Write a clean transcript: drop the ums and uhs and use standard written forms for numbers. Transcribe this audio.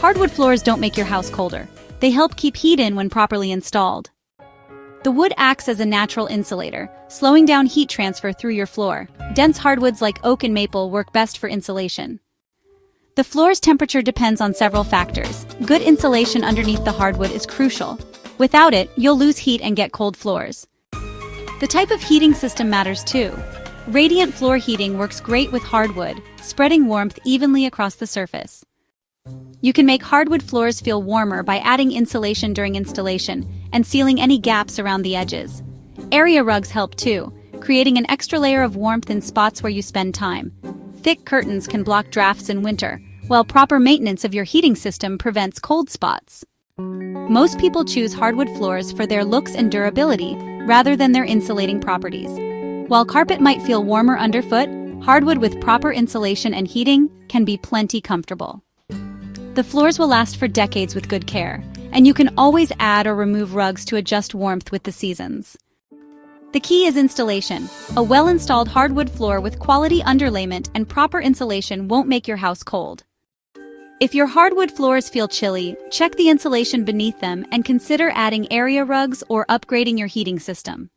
Hardwood floors don't make your house colder. They help keep heat in when properly installed. The wood acts as a natural insulator, slowing down heat transfer through your floor. Dense hardwoods like oak and maple work best for insulation. The floor's temperature depends on several factors. Good insulation underneath the hardwood is crucial. Without it, you'll lose heat and get cold floors. The type of heating system matters too. Radiant floor heating works great with hardwood, spreading warmth evenly across the surface. You can make hardwood floors feel warmer by adding insulation during installation and sealing any gaps around the edges. Area rugs help too, creating an extra layer of warmth in spots where you spend time. Thick curtains can block drafts in winter, while proper maintenance of your heating system prevents cold spots. Most people choose hardwood floors for their looks and durability rather than their insulating properties. While carpet might feel warmer underfoot, hardwood with proper insulation and heating can be plenty comfortable. The floors will last for decades with good care, and you can always add or remove rugs to adjust warmth with the seasons. The key is installation. A well-installed hardwood floor with quality underlayment and proper insulation won't make your house cold. If your hardwood floors feel chilly, check the insulation beneath them and consider adding area rugs or upgrading your heating system.